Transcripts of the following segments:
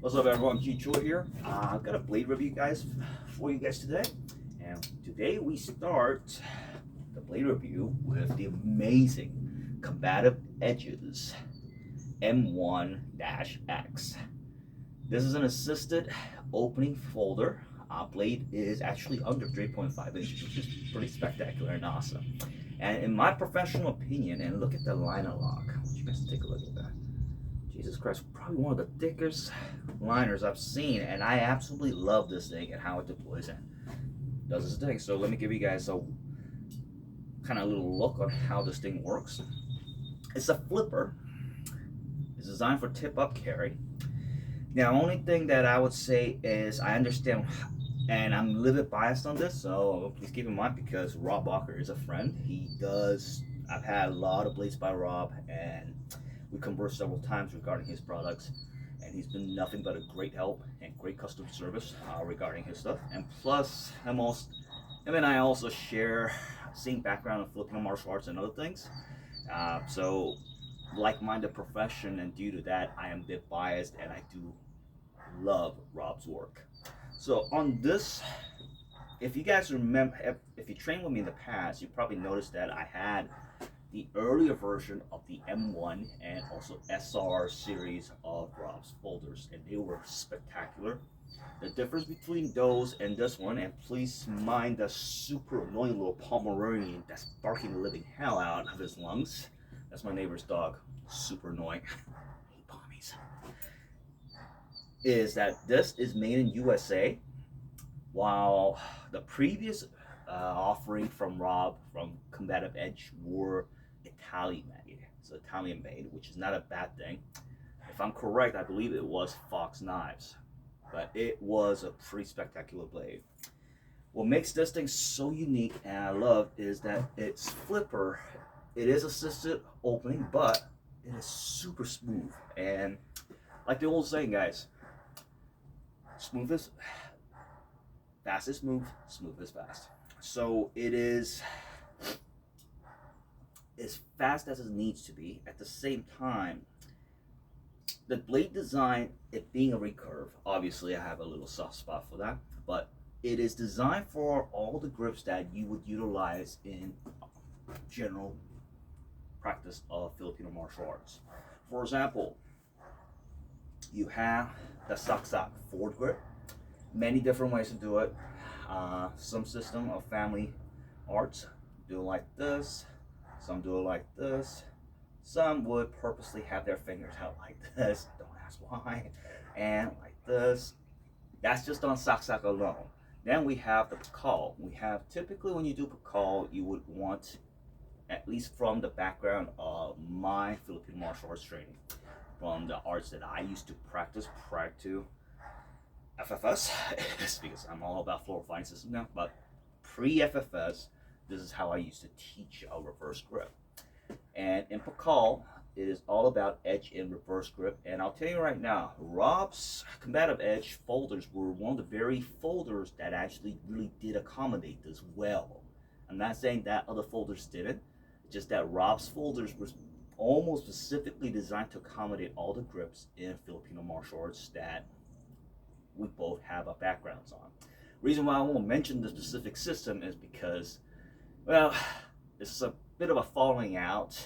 What's up, everyone? Choi here. I've got a blade review, guys, for you guys today. And today we start the blade review with the amazing Combative Edges M1-X. This is an assisted opening folder. Blade is actually under 3.5 inches, which is pretty spectacular and awesome. And in my professional opinion, and look at the liner lock. I want you guys to take a look at that. Jesus Christ, probably one of the thickest liners I've seen, and I absolutely love this thing and how it deploys and does this thing. So let me give you guys a kind of little look on how this thing works. It's a flipper. It's designed for tip-up carry. Now, only thing that I would say is I understand, and I'm a little bit biased on this, so please keep in mind because Rob Walker is a friend. I've had a lot of blades by Rob, and we conversed several times regarding his products, and he's been nothing but a great help and great customer service regarding his stuff. And plus, him and I also share same background in Filipino martial arts and other things. So, like-minded profession, and due to that, I am a bit biased, and I do love Rob's work. So on this, if you guys remember, if you trained with me in the past, you probably noticed that I had the earlier version of the M1 and also SR series of Rob's folders, and they were spectacular. The difference between those and this one, and please mind the super annoying little Pomeranian that's barking the living hell out of his lungs. That's my neighbor's dog. Super annoying. I hate pommies. Is that this is made in USA, while the previous offering from Rob from Combative Edge were Italian made. So Italian made, which is not a bad thing. If I'm correct, I believe it was Fox knives, but it was a pretty spectacular blade. What makes this thing so unique and I love is that its flipper, it is assisted opening, but it is super smooth. And like the old saying, guys, smooth is fast is smooth, smooth is fast. So it is as fast as it needs to be. At the same time, the blade design, it being a recurve, obviously I have a little soft spot for that, but it is designed for all the grips that you would utilize in general practice of Filipino martial arts. For example, you have the saksak forward grip. Many different ways to do it. Some system of family arts do it like this. Some do it like this. Some would purposely have their fingers out like this. Don't ask why. And like this. That's just on saksak alone. Then we have the pakal. We have typically when you do pakal, you would want, at least from the background of my Filipino martial arts training, from the arts that I used to practice prior to FFS, because I'm all about Floro fighting system now, but pre-FFS, this is how I used to teach a reverse grip. And in pakal, it is all about edge and reverse grip. And I'll tell you right now, Rob's Combative Edge folders were one of the very folders that actually really did accommodate this well. I'm not saying that other folders didn't, just that Rob's folders was almost specifically designed to accommodate all the grips in Filipino martial arts that we both have our backgrounds on. Reason why I won't mention the specific system is because, well, this is a bit of a falling out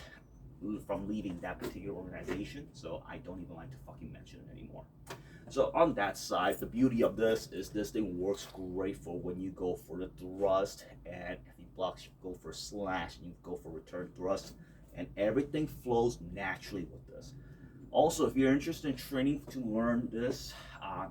from leaving that particular organization, so I don't even like to fucking mention it anymore. So on that side, the beauty of this is this thing works great for when you go for the thrust, and if he blocks, you go for a slash, and you go for return thrust, and everything flows naturally with this. Also, if you're interested in training to learn this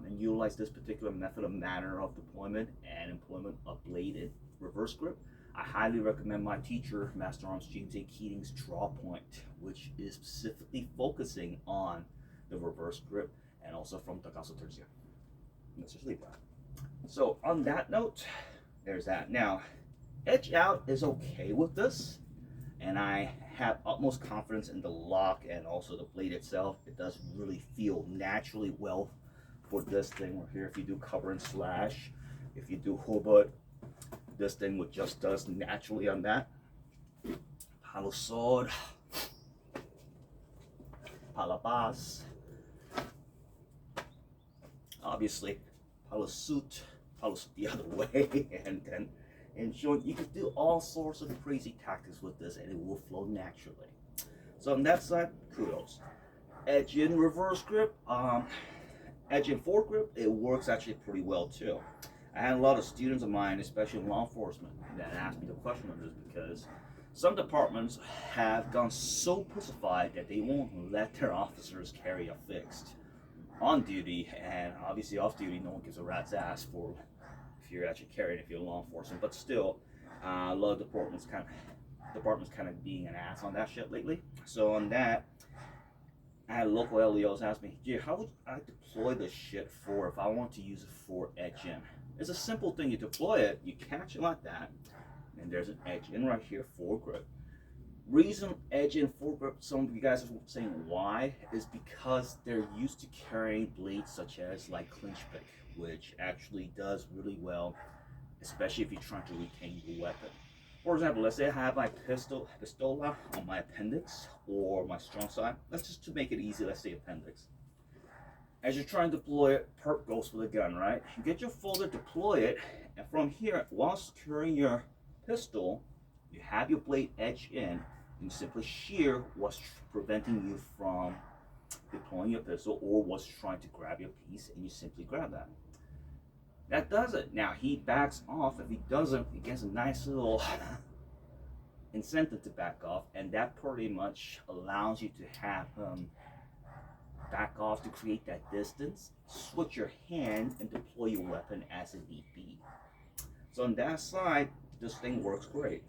and utilize this particular method of manner of deployment and employment of blade and reverse grip, I highly recommend my teacher, Master Arms James A. Keating's Draw Point, which is specifically focusing on the reverse grip, and also from Tagaso Tercia. Let's just leave that. So on that note, there's that. Now, edge out is okay with this, and I have utmost confidence in the lock and also the blade itself. It does really feel naturally well for this thing right here. If you do cover and slash, if you do hobot, this thing would just does naturally on that. Palo sword, palabas, obviously pile the other way, and showing you can do all sorts of crazy tactics with this, and it will flow naturally. So on that side, kudos. Edge in reverse grip, edge in foregrip, it works actually pretty well too. I had a lot of students of mine, especially in law enforcement, that asked me the question on this because some departments have gone so pussified that they won't let their officers carry a fixed on duty, and obviously off duty, no one gives a rat's ass for if you're actually carrying if you're law enforcement. But still, a lot of departments kind of being an ass on that shit lately. So on that, I had local LEOs ask me, gee, how would I deploy this shit for if I want to use it for edge in? It's a simple thing. You deploy it, you catch it like that, and there's an edge in right here, foregrip. Reason edge in foregrip, some of you guys are saying why, is because they're used to carrying blades such as like clinch pick, which actually does really well, especially if you're trying to retain your weapon. For example, let's say I have my pistola on my appendix or my strong side. Let's just to make it easy, let's say appendix. As you're trying to deploy it, perp goes for the gun, right? You get your folder, deploy it, and from here, while securing your pistol, you have your blade edge in, and you simply shear what's preventing you from deploying your pistol or what's trying to grab your piece, and you simply grab that. That does it. Now he backs off. If he doesn't, he gets a nice little incentive to back off, and that pretty much allows you to have back off to create that distance, switch your hand, and deploy your weapon as it need be. So on that side, this thing works great.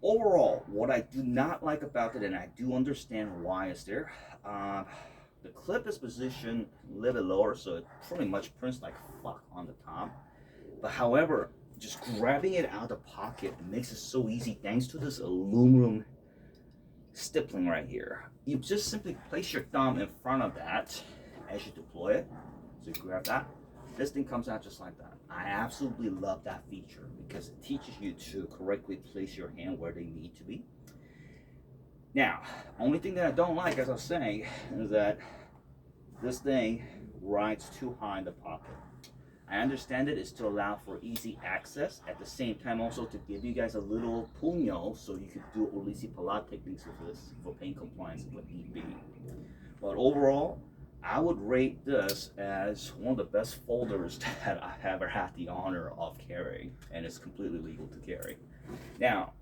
Overall, what I do not like about it, and I do understand why is there, the clip is positioned a little bit lower, so it pretty much prints like fuck on the top. But however, just grabbing it out of the pocket makes it so easy thanks to this aluminum stippling right here. You just simply place your thumb in front of that as you deploy it. So you grab that. This thing comes out just like that. I absolutely love that feature because it teaches you to correctly place your hand where they need to be. Now, only thing that I don't like, as I was saying, is that this thing rides too high in the pocket. I understand it is to allow for easy access, at the same time also to give you guys a little puño so you could do Ulisi Palat techniques with this for pain compliance if need be. But overall, I would rate this as one of the best folders that I've ever had the honor of carrying, and it's completely legal to carry. Now,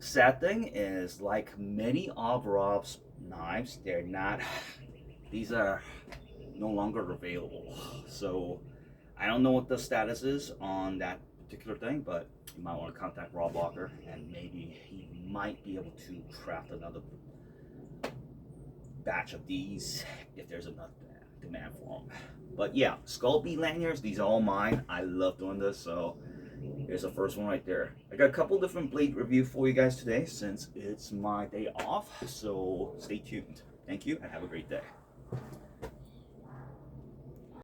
sad thing is, like many of Rob's knives, these are no longer available. So I don't know what the status is on that particular thing, but you might want to contact Rob Walker, and maybe he might be able to craft another batch of these if there's enough demand for them. But yeah, skull bead lanyards, these are all mine. I love doing this, so here's the first one right there. I got a couple different blade reviews for you guys today since it's my day off, so stay tuned. Thank you and have a great day.